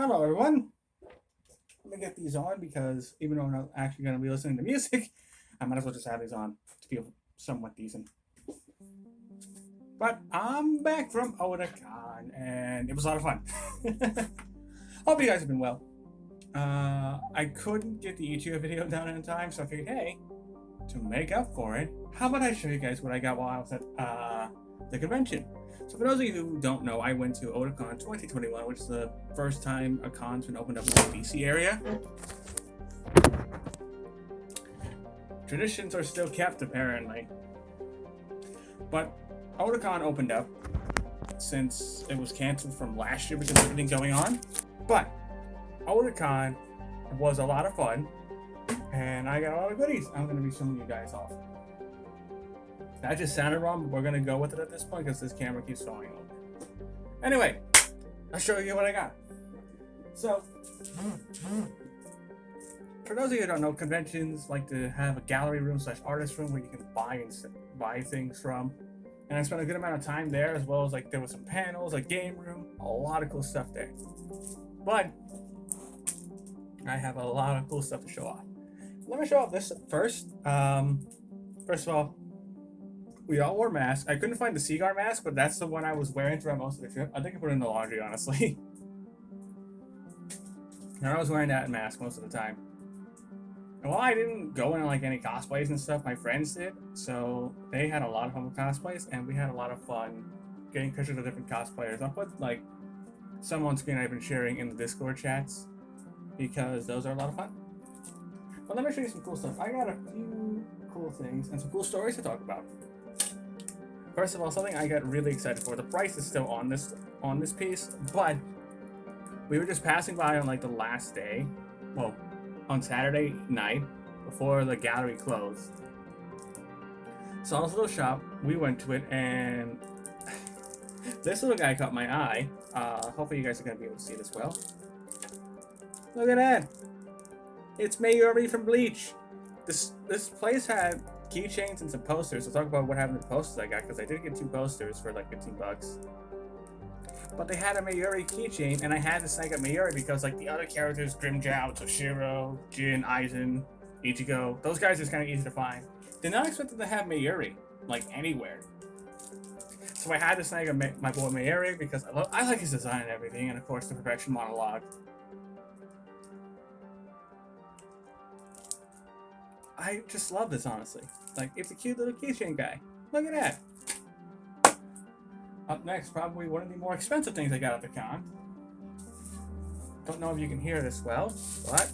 Hello, everyone. Let me get these on because even though I'm not actually going to be listening to music, I might as well just have these on to feel somewhat decent. But I'm back from Otakon, and it was a lot of fun. Hope you guys have been well. I couldn't get the YouTube video done in time, so I figured, hey, to make up for it, how about I show you guys what I got while I was at the convention? So for those of you who don't know, I went to Otakon 2021, which is the first time a con's been opened up in the DC area. Traditions are still kept, apparently. But Otakon opened up since it was canceled from last year because of everything going on. But Otakon was a lot of fun, and I got a lot of goodies I'm going to be showing you guys off. That just sounded wrong, but we're going to go with it at this point because this camera keeps falling over. Anyway, I'll show you what I got. So, for those of you who don't know, conventions like to have a gallery room / artist room where you can buy things from. And I spent a good amount of time there, as well as like there was some panels, a game room, a lot of cool stuff there. But I have a lot of cool stuff to show off. Let me show off this first. First of all, we all wore masks. I couldn't find the Seaguar mask, but that's the one I was wearing throughout most of the trip. I think I put it in the laundry, honestly. And I was wearing that mask most of the time. And while I didn't go in like any cosplays and stuff, my friends did. So they had a lot of fun with cosplays, and we had a lot of fun getting pictures of different cosplayers. I'll put like some on screen I've been sharing in the Discord chats because those are a lot of fun. But let me show you some cool stuff. I got a few cool things and some cool stories to talk about. First of all, something I got really excited for. The price is still on this piece, but we were just passing by on like the last day, well, on Saturday night before the gallery closed. Saw this little shop. We went to it, and this little guy caught my eye. Hopefully, you guys are gonna be able to see this well. Look at that! It's Mayuri from Bleach. This place had keychains and some posters. So talk about what happened to the posters I got, because I did get 2 posters for like $15. But they had a Mayuri keychain, and I had to snag up Mayuri because like the other characters, Grimmjow, Toshiro, Jin, Aizen, Ichigo, those guys are kind of easy to find. Did not expect them to have Mayuri like anywhere. So I had to snag my boy Mayuri because I like his design and everything, and of course the perfection monologue. I just love this, honestly. Like, it's a cute little keychain guy. Look at that. Up next, probably one of the more expensive things I got at the con. Don't know if you can hear this well, but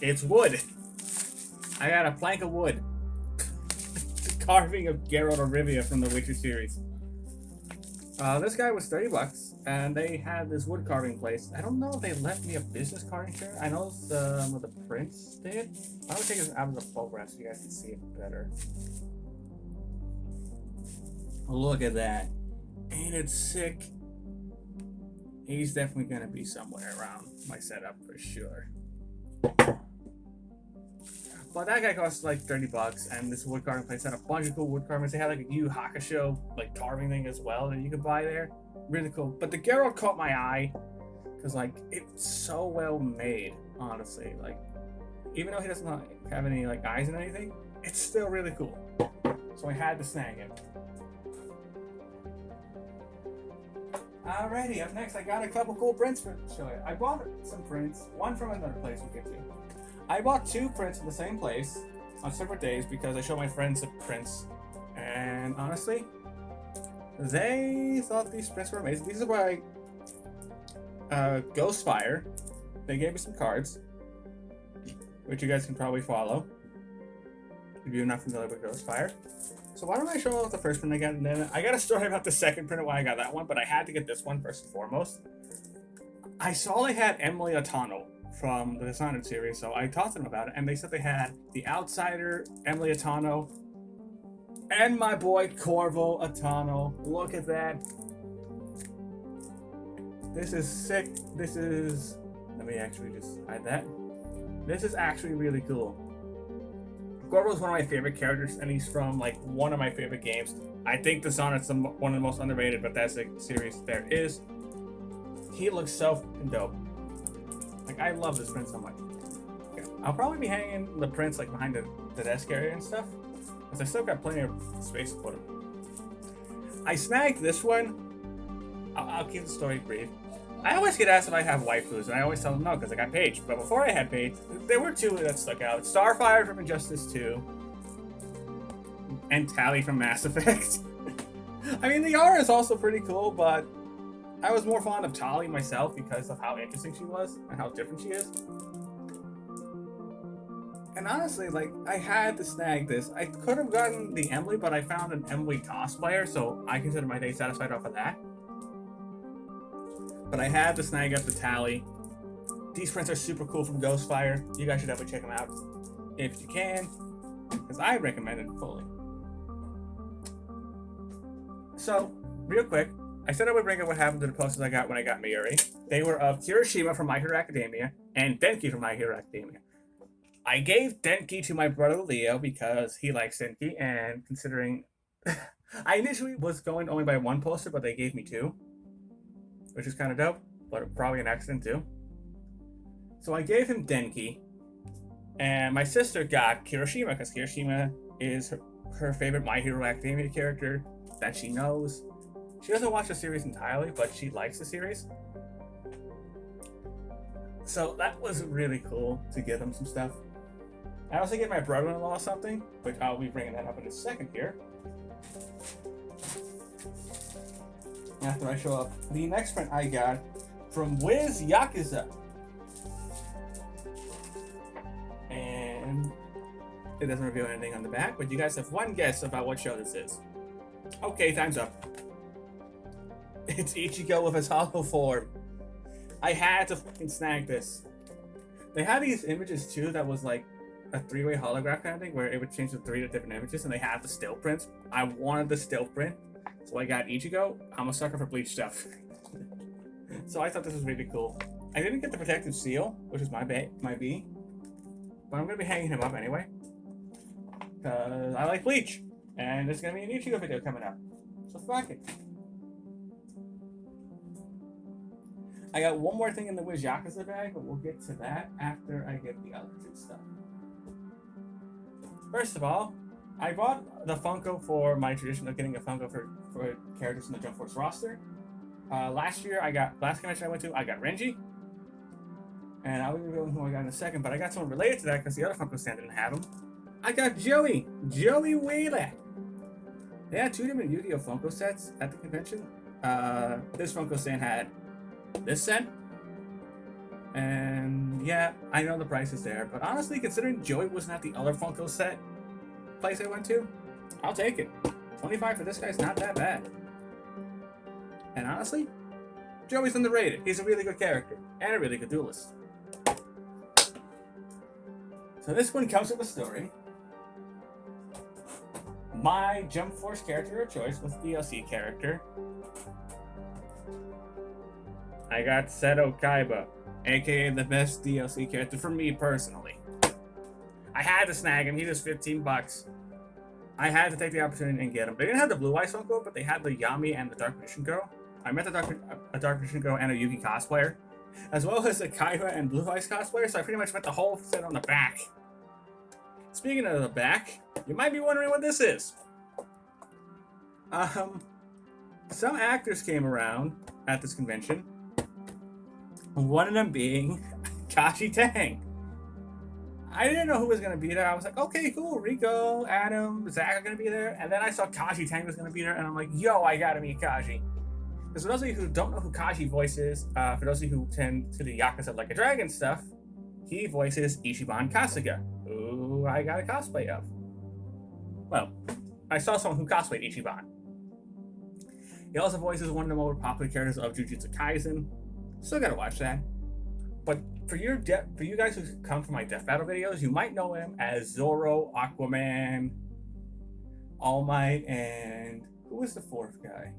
it's wood. I got a plank of wood. It's a carving of Geralt of Rivia from the Witcher series. This guy was $30, and they had this wood carving place. I don't know if they left me a business card in here. I know what the prince did. I would take it out of the photograph so you guys can see it better. Look at that. Ain't it sick? He's definitely gonna be somewhere around my setup for sure. But that guy cost like $30, and this wood carving place had a bunch of cool wood carvings. They had like a Yu Hakusho like carving thing as well that you could buy there. Really cool. But the Geralt caught my eye because like it's so well made, honestly. Like even though he doesn't have any like eyes and anything, it's still really cool. So I had to snag it. Alrighty, up next I got a couple cool prints to show you. I bought some prints, one from another place we'll get to. I bought 2 prints from the same place on separate days because I showed my friends the prints, and honestly, they thought these prints were amazing. These are by Ghostfire. They gave me some cards, which you guys can probably follow if you're not familiar with Ghostfire. So why don't I show off the first print I got, and then I got a story about the second print and why I got that one, but I had to get this one first and foremost. I saw they had Emily Otano from the Dishonored series, so I talked to them about it, and they said they had the Outsider, Emily Otano, and my boy Corvo Otano. Look at that. This is sick. This is... Let me actually just hide that. This is actually really cool. Gorbo's one of my favorite characters, and he's from like one of my favorite games. I think Dishonored's one of the most underrated Bethesda series there is. He looks so fucking dope. Like, I love this prince so much. Okay. I'll probably be hanging the prince like behind the desk area and stuff, because I still got plenty of space to put him. I snagged this one. I'll keep the story brief. I always get asked if I have waifus, and I always tell them no, because I got Paige. But before I had Paige, there were two that stuck out. Starfire from Injustice 2, and Tali from Mass Effect. I mean, the art is also pretty cool, but I was more fond of Tali myself because of how interesting she was, and how different she is. And honestly, like, I had to snag this. I could have gotten the Emily, but I found an Emily cosplayer, so I consider my day satisfied off of that. But I had to snag up the Tali. These prints are super cool from Ghostfire. You guys should definitely check them out if you can, because I recommend it fully. So, real quick, I said I would bring up what happened to the posters I got when I got Mayuri. They were of Kirishima from My Hero Academia and Denki from My Hero Academia. I gave Denki to my brother Leo because he likes Denki, and considering I initially was going only by one poster, but they gave me two, which is kind of dope, but probably an accident too. So I gave him Denki, and my sister got Kirishima because Kirishima is her favorite My Hero Academia character that she knows. She doesn't watch the series entirely, but she likes the series. So that was really cool to give them some stuff. I also gave my brother-in-law something, which I'll be bringing that up in a second here. After I show up, the next print I got from Wiz Yakuza. And it doesn't reveal anything on the back, but you guys have one guess about what show this is. Okay, time's up. It's Ichigo with his hollow form. I had to fucking snag this. They had these images too that was like a three-way holograph kind of thing where it would change the three to different images, and they had the still prints. I wanted the still print, so I got Ichigo. I'm a sucker for Bleach stuff. So I thought this was really cool. I didn't get the protective seal, which is my B, but I'm going to be hanging him up anyway, because I like Bleach, and there's going to be an Ichigo video coming up. So fuck it. I got one more thing in the Wiz Yakuza bag, but we'll get to that after I get the other two stuff. First of all, I bought the Funko for my tradition of getting a Funko for characters in the Jump Force roster. Last convention I went to, I got Renji. And I'll be revealing who I got in a second, but I got someone related to that because the other Funko stand didn't have him. I got Joey Wheeler. They had two different Yu-Gi-Oh! Funko sets at the convention. This Funko stand had this set, and yeah, I know the price is there, but honestly, considering Joey wasn't at the other Funko set place I went to, I'll take it. 25 for this guy's not that bad. And honestly, Joey's underrated. He's a really good character and a really good duelist. So this one comes with a story. My Jump Force character of choice was DLC character. I got Seto Kaiba, aka the best DLC character for me personally. I had to snag him. He was $15. I had to take the opportunity and get him. They didn't have the Blue Eyes Funko, but they had the Yami and the Dark Magician Girl. I met the Dark Magician Girl and a Yugi cosplayer, as well as a Kaiba and Blue Eyes cosplayer, so I pretty much met the whole set on the back. Speaking of the back, you might be wondering what this is. Some actors came around at this convention. One of them being Kashi Tang. I didn't know who was going to be there. I was like, okay, cool. Rico, Adam, Zach are going to be there. And then I saw Kashi Tang was going to be there. And I'm like, yo, I got to meet Kashi. Because for those of you who don't know who Kashi voices, for those of you who tend to the Yakuza Like a Dragon stuff, he voices Ichiban Kasuga, who I got a cosplay of. Well, I saw someone who cosplayed Ichiban. He also voices one of the more popular characters of Jujutsu Kaisen. Still gotta watch that. But for you guys who come from my Death Battle videos, you might know him as Zoro, Aquaman, All Might, and who was the fourth guy?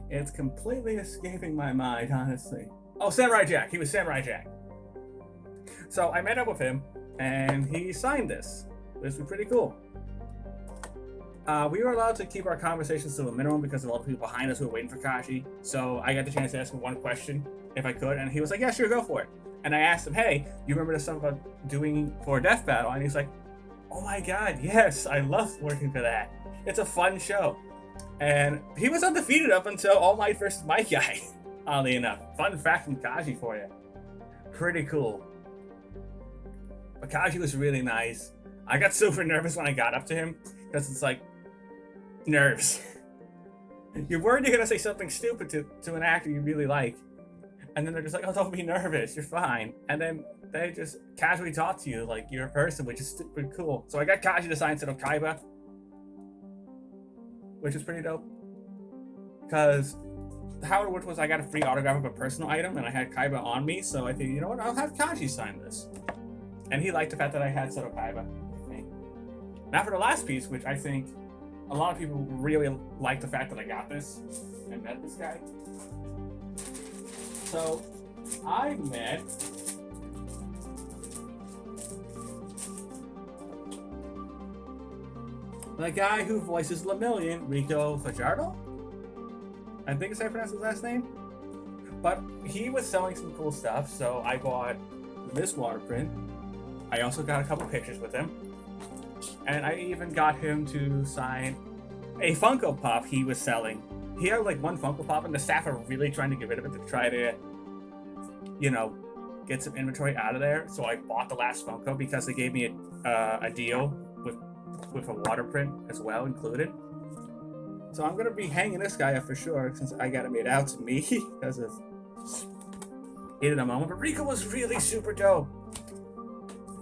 It's completely escaping my mind, honestly. Oh, Samurai Jack. He was Samurai Jack. So I met up with him, and he signed this. This was pretty cool. We were allowed to keep our conversations to a minimum because of all the people behind us who were waiting for Kashi. So I got the chance to ask him one question, if I could, and he was like, "Yeah, sure, go for it." And I asked him, "Hey, you remember the stuff about doing for a death battle?" And he's like, "Oh my god, yes, I love working for that. It's a fun show." And he was undefeated up until All Might versus my guy. Oddly enough, fun fact from Kaji for you. Pretty cool. But Kaji was really nice. I got super nervous when I got up to him because it's like nerves. You're worried you're gonna say something stupid to an actor you really like, and then they're just like, "Oh, don't be nervous, you're fine." And then they just casually talk to you like you're a person, which is super cool. So I got Kaji to sign Seto Kaiba, which is pretty dope. Because how it worked was I got a free autograph of a personal item, and I had Kaiba on me, so I think, you know what, I'll have Kaji sign this. And he liked the fact that I had Seto Kaiba with me. Now for the last piece, which I think a lot of people really like the fact that I got this and met this guy. So I met the guy who voices Lemillion, Rico Fajardo. I think it's how I pronounce his last name. But he was selling some cool stuff, so I bought this water print. I also got a couple pictures with him. And I even got him to sign a Funko Pop he was selling. He had like one Funko Pop, and the staff are really trying to get rid of it to try to, you know, get some inventory out of there. So I bought the last Funko because they gave me a deal with a water print as well included. So I'm gonna be hanging this guy up for sure since I got it made out to me because of it in a moment. But Rico was really super dope.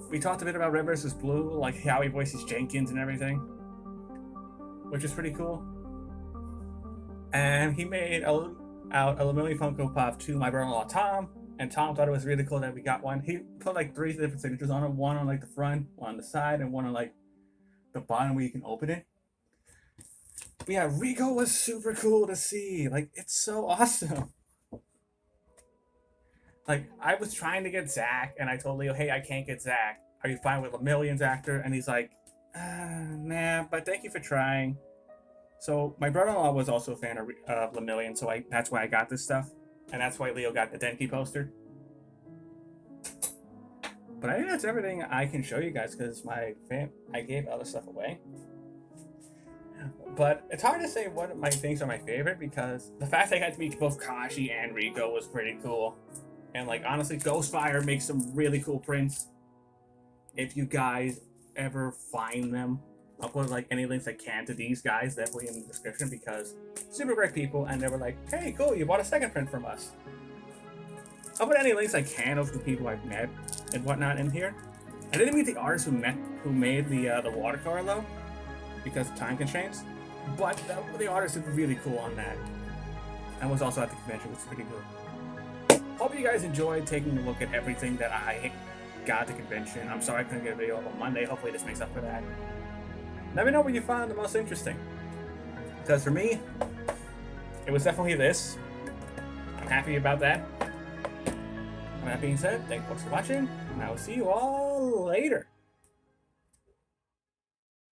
We talked a bit about Red vs. Blue, like how he voices Jenkins and everything, which is pretty cool. And he made out a Lemillion Funko Pop to my brother-in-law Tom, and Tom thought it was really cool that we got one. He put like 3 different signatures on it, one on like the front, one on the side, and one on like the bottom where you can open it. But yeah, Rico was super cool to see. Like, it's so awesome. Like, I was trying to get Zach, and I told Leo, "Hey, I can't get Zach. Are you fine with Lemillion's actor?" And he's like, "Nah, but thank you for trying." So my brother-in-law was also a fan of Lemillion, so that's why I got this stuff, and that's why Leo got the Denki poster. But I think that's everything I can show you guys because I gave other stuff away. But it's hard to say what of my things are my favorite because the fact that I got to meet both Kashi and Rico was pretty cool. And like honestly, Ghostfire makes some really cool prints. If you guys ever find them, I'll put like any links I can to these guys definitely in the description because super great people, and they were like, "Hey, cool, you bought a second print from us." I'll put any links I can of the people I've met and whatnot in here. I didn't meet the artist who made the watercolor though, because of time constraints. But the artist is really cool on that, and was also at the convention, which is pretty cool. Hope you guys enjoyed taking a look at everything that I got at the convention. I'm sorry I couldn't get a video on Monday. Hopefully this makes up for that. Let me know what you found the most interesting. Because for me, it was definitely this. I'm happy about that. With that being said, thank you folks for watching, and I will see you all later.